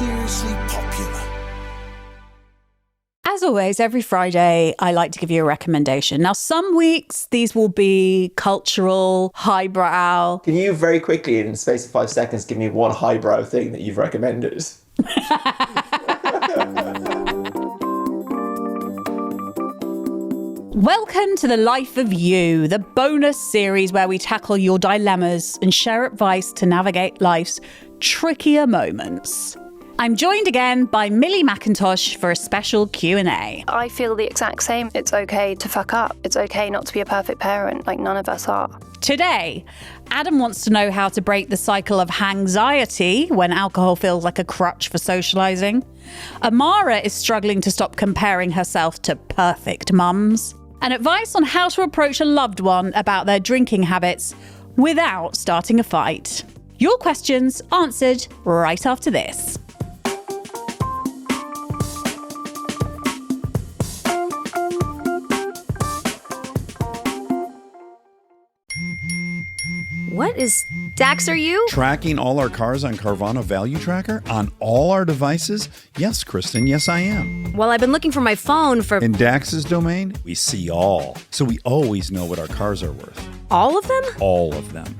seriously popular. As always, every Friday, I like to give you a recommendation. Now, some weeks, these will be cultural, highbrow. Can you very quickly, in the space of 5 seconds, give me one highbrow thing that you've recommended? Welcome to The Life of You, the bonus series where we tackle your dilemmas and share advice to navigate life's trickier moments. I'm joined again by Millie Mackintosh for a special Q&A. I feel the exact same. It's okay to fuck up. It's okay not to be a perfect parent, like none of us are. Today, Adam wants to know how to break the cycle of hangxiety when alcohol feels like a crutch for socialising. Amara is struggling to stop comparing herself to perfect mums. And advice on how to approach a loved one about their drinking habits without starting a fight. Your questions answered right after this. What is Dax, are you? Tracking all our cars on Carvana Value Tracker on all our devices? Yes, Kristen, yes, I am. Well, I've been looking for my phone for... In Dax's domain, we see all. So we always know what our cars are worth. All of them? All of them.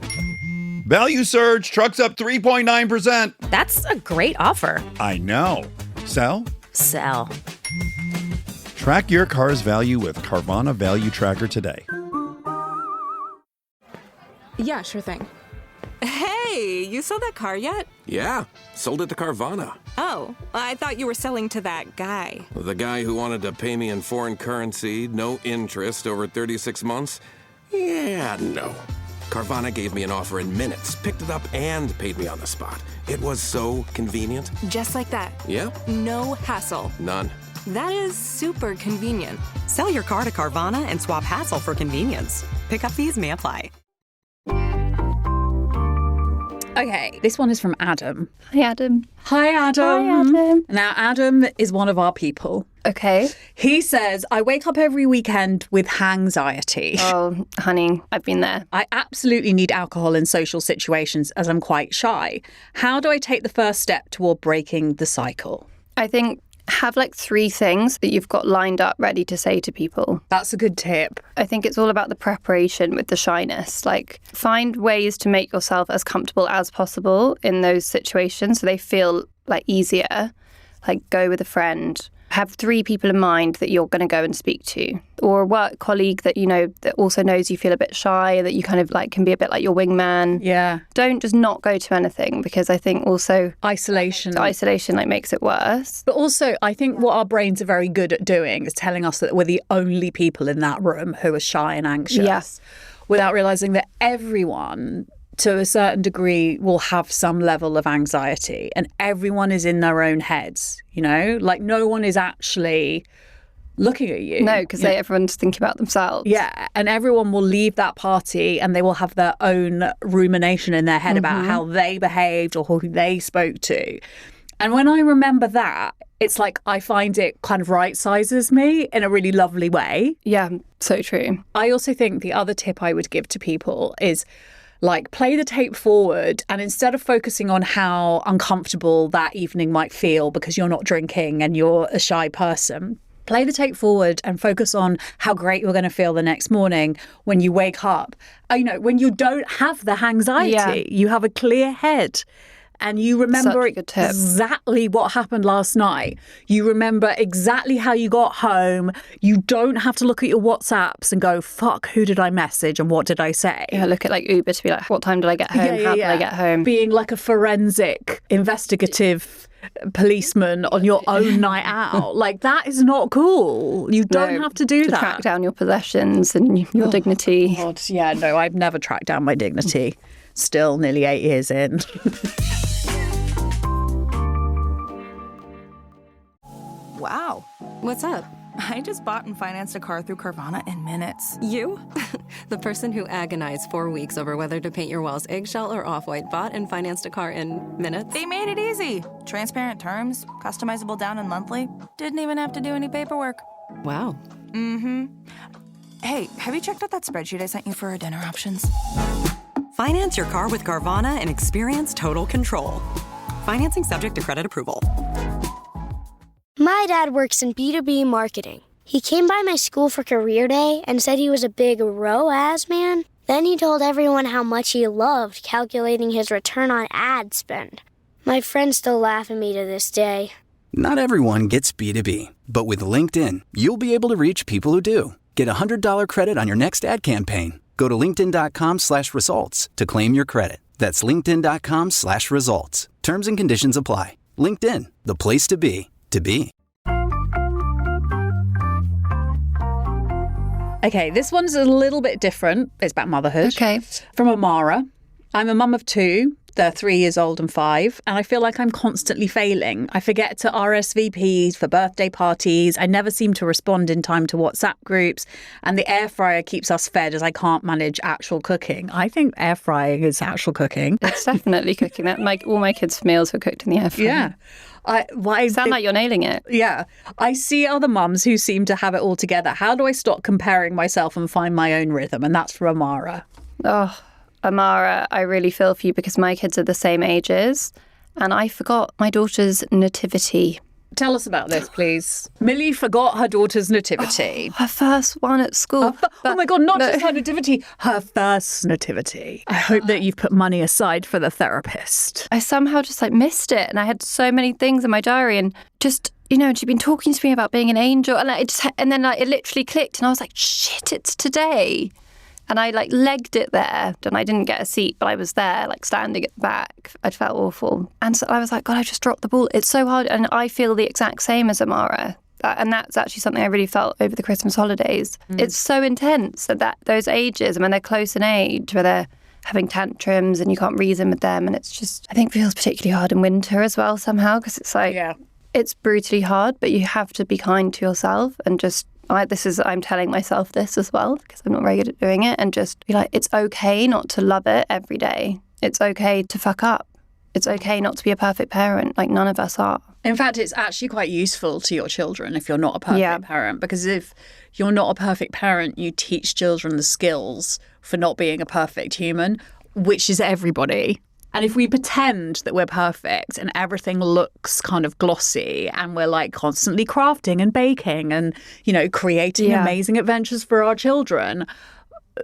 Value surge, trucks up 3.9%. That's a great offer. I know. Sell? Sell. Track your car's value with Carvana Value Tracker today. Yeah, sure thing. Hey, you sold that car yet? Yeah, sold it to Carvana. Oh, I thought you were selling to that guy. The guy who wanted to pay me in foreign currency, no interest, over 36 months? Yeah, no. Carvana gave me an offer in minutes, picked it up, and paid me on the spot. It was so convenient. Just like that. Yep. No hassle. None. That is super convenient. Sell your car to Carvana and swap hassle for convenience. Pickup fees may apply. Okay, this one is from Adam. Hi, Adam. Hi, Adam. Hi, Adam. Now, Adam is one of our people. Okay. He says, I wake up every weekend with hangxiety. Oh, honey, I've been there. I absolutely need alcohol in social situations as I'm quite shy. How do I take the first step toward breaking the cycle? I think have like 3 things that you've got lined up ready to say to people. That's a good tip. I think it's all about the preparation with the shyness. Like, find ways to make yourself as comfortable as possible in those situations so they feel like easier. Like, go with a friend. Have 3 people in mind that you're going to go and speak to, or a work colleague that you know that also knows you feel a bit shy, that you kind of like can be a bit like your wingman. Yeah. Don't just not go to anything, because I think also Isolation like makes it worse. But also, I think what our brains are very good at doing is telling us that we're the only people in that room who are shy and anxious. Yes. Without realizing that everyone, to a certain degree, will have some level of anxiety, and everyone is in their own heads, you know? Like, no one is actually looking at you. No, because everyone's thinking about themselves. Yeah, and everyone will leave that party and they will have their own rumination in their head about how they behaved or who they spoke to. And when I remember that, it's like I find it kind of right-sizes me in a really lovely way. Yeah, so true. I also think the other tip I would give to people is, like, play the tape forward, and instead of focusing on how uncomfortable that evening might feel because you're not drinking and you're a shy person, play the tape forward and focus on how great you're going to feel the next morning when you wake up. You know, when you don't have the anxiety, you have a clear head. And you remember exactly what happened last night. You remember exactly how you got home. You don't have to look at your WhatsApps and go, fuck, who did I message and what did I say? Yeah, look at like Uber to be like, what time did I get home? How did I get home? Being like a forensic, investigative policeman on your own night out. Like, that is not cool. You don't have to do that. Track down your possessions and your dignity. God, yeah, no, I've never tracked down my dignity. Still nearly 8 years in. Wow. What's up? I just bought and financed a car through Carvana in minutes. You? The person who agonized 4 weeks over whether to paint your walls eggshell or off-white bought and financed a car in minutes? They made it easy. Transparent terms, customizable down and monthly. Didn't even have to do any paperwork. Wow. Mm-hmm. Hey, have you checked out that spreadsheet I sent you for our dinner options? Finance your car with Carvana and experience total control. Financing subject to credit approval. My dad works in B2B marketing. He came by my school for career day and said he was a big ROAS man. Then he told everyone how much he loved calculating his return on ad spend. My friends still laugh at me to this day. Not everyone gets B2B, but with LinkedIn, you'll be able to reach people who do. Get a $100 credit on your next ad campaign. Go to linkedin.com/results to claim your credit. That's linkedin.com/results. Terms and conditions apply. LinkedIn, the place to be, to be. Okay, this one's a little bit different. It's about motherhood. Okay. From Amara. I'm a mum of 2. They're 3 years old and 5. And I feel like I'm constantly failing. I forget to RSVP for birthday parties. I never seem to respond in time to WhatsApp groups. And the air fryer keeps us fed as I can't manage actual cooking. I think air frying is actual cooking. It's definitely cooking. All my kids' meals were cooked in the air fryer. Yeah. Sound like you're nailing it. Yeah. I see other mums who seem to have it all together. How do I stop comparing myself and find my own rhythm? And that's from Amara. Oh, Amara, I really feel for you because my kids are the same ages and I forgot my daughter's nativity. Tell us about this, please. Millie forgot her daughter's nativity. Her first one at school. Oh my God, not just her nativity, her first nativity. I hope that you've put money aside for the therapist. I somehow just missed it. And I had so many things in my diary and just, and she'd been talking to me about being an angel. And then it literally clicked and I was like, shit, it's today. And I legged it there and I didn't get a seat, but I was there standing at the back. I felt awful. And so I was like, God, I just dropped the ball. It's so hard. And I feel the exact same as Amara. And that's actually something I really felt over the Christmas holidays. It's so intense at those ages, when they're close in age, where they're having tantrums and you can't reason with them. And it's just, I think feels particularly hard in winter as well somehow, because it's it's brutally hard, but you have to be kind to yourself and just, I'm telling myself this as well because I'm not very good at doing it, and just be like, it's okay not to love it every day. It's okay to fuck up. It's okay not to be a perfect parent. None of us are. In fact, it's actually quite useful to your children if you're not a perfect parent, because if you're not a perfect parent, you teach children the skills for not being a perfect human, which is everybody. And if we pretend that we're perfect and everything looks kind of glossy and we're constantly crafting and baking and, creating amazing adventures for our children,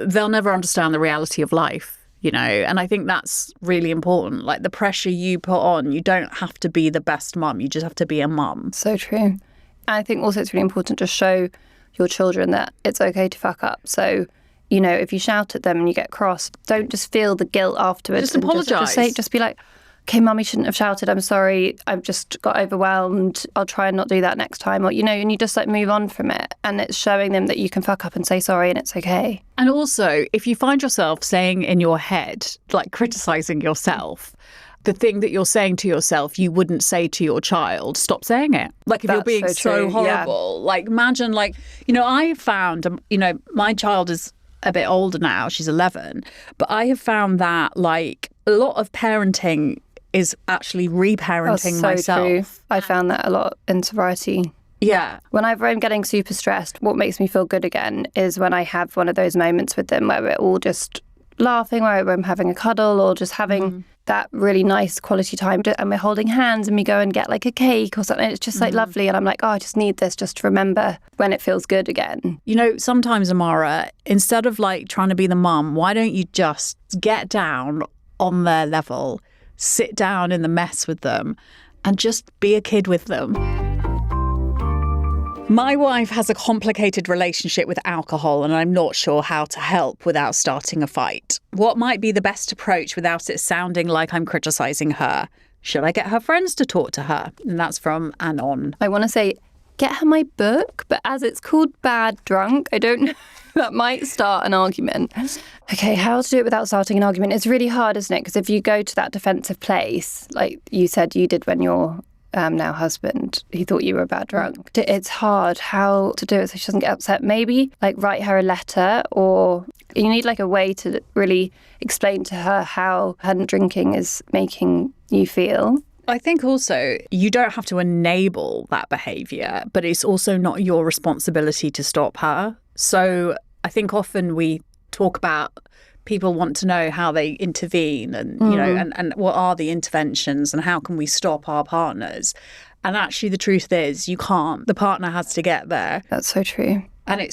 they'll never understand the reality of life, And I think that's really important. The pressure you put on, you don't have to be the best mum. You just have to be a mum. So true. I think also it's really important to show your children that it's okay to fuck up. So, if you shout at them and you get cross, don't just feel the guilt afterwards. Just apologise. Just be like, okay, Mummy shouldn't have shouted. I'm sorry. I've just got overwhelmed. I'll try and not do that next time. Or, and you just move on from it. And it's showing them that you can fuck up and say sorry and it's okay. And also, if you find yourself saying in your head, criticising yourself, the thing that you're saying to yourself you wouldn't say to your child, stop saying it. If you're being so horrible. Imagine, I found, my child is a bit older now, she's 11, but I have found that a lot of parenting is actually reparenting myself. True. I found that a lot in sobriety. Yeah. Whenever I'm getting super stressed, what makes me feel good again is when I have one of those moments with them where we're all just laughing, where I'm having a cuddle or just having that really nice quality time, and we're holding hands and we go and get a cake or something. It's just lovely. And I'm like, oh, I just need this just to remember when it feels good again. Sometimes, Amara, instead of trying to be the mum, why don't you just get down on their level, sit down in the mess with them and just be a kid with them? My wife has a complicated relationship with alcohol and I'm not sure how to help without starting a fight. What might be the best approach without it sounding like I'm criticising her? Should I get her friends to talk to her? And that's from Anon. I want to say, get her my book, but as it's called Bad Drunk, I don't know. That might start an argument. Okay, how to do it without starting an argument? It's really hard, isn't it? Because if you go to that defensive place, like you said you did when your now husband, he thought you were a bad drunk. It's hard how to do it so she doesn't get upset. Maybe write her a letter, or you need a way to really explain to her how her drinking is making you feel. I think also you don't have to enable that behaviour, but it's also not your responsibility to stop her. So I think often we talk about people want to know how they intervene and, you know, and what are the interventions and how can we stop our partners. And actually, the truth is you can't. The partner has to get there. That's so true. And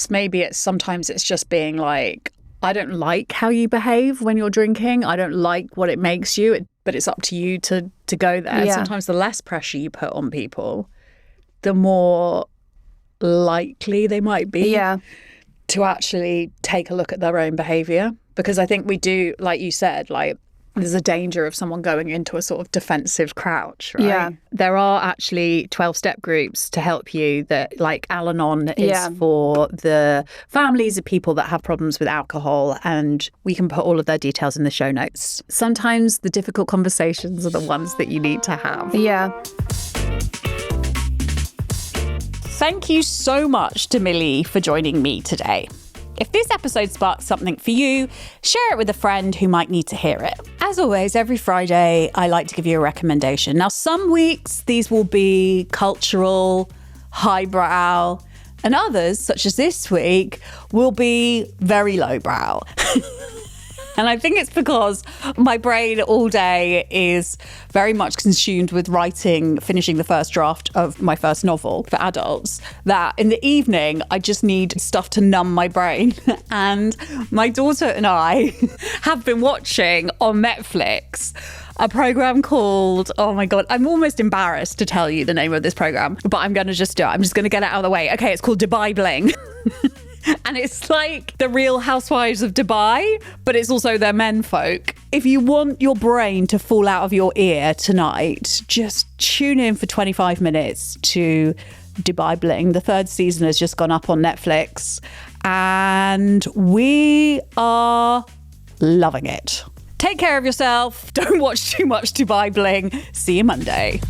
sometimes it's just being like, I don't like how you behave when you're drinking. I don't like what it makes you, but it's up to you to go there. Yeah. Sometimes the less pressure you put on people, the more likely they might be to actually take a look at their own behaviour. Because I think we do, like you said, like there's a danger of someone going into a sort of defensive crouch, right? Yeah. There are actually 12-step groups to help you that, like Al-Anon is for the families of people that have problems with alcohol, and we can put all of their details in the show notes. Sometimes the difficult conversations are the ones that you need to have. Yeah. Thank you so much to Millie for joining me today. If this episode sparks something for you, share it with a friend who might need to hear it. As always, every Friday, I like to give you a recommendation. Now, some weeks, these will be cultural, highbrow, and others, such as this week, will be very lowbrow. And I think it's because my brain all day is very much consumed with finishing the first draft of my first novel for adults, that in the evening, I just need stuff to numb my brain. And my daughter and I have been watching on Netflix a program called, oh my God, I'm almost embarrassed to tell you the name of this program, but I'm going to just do it. I'm just going to get it out of the way. Okay, it's called Dubai Bling. And it's like the Real Housewives of Dubai, but it's also their menfolk. If you want your brain to fall out of your ear tonight, just tune in for 25 minutes to Dubai Bling. The 3rd season has just gone up on Netflix, and we are loving it. Take care of yourself. Don't watch too much Dubai Bling. See you Monday.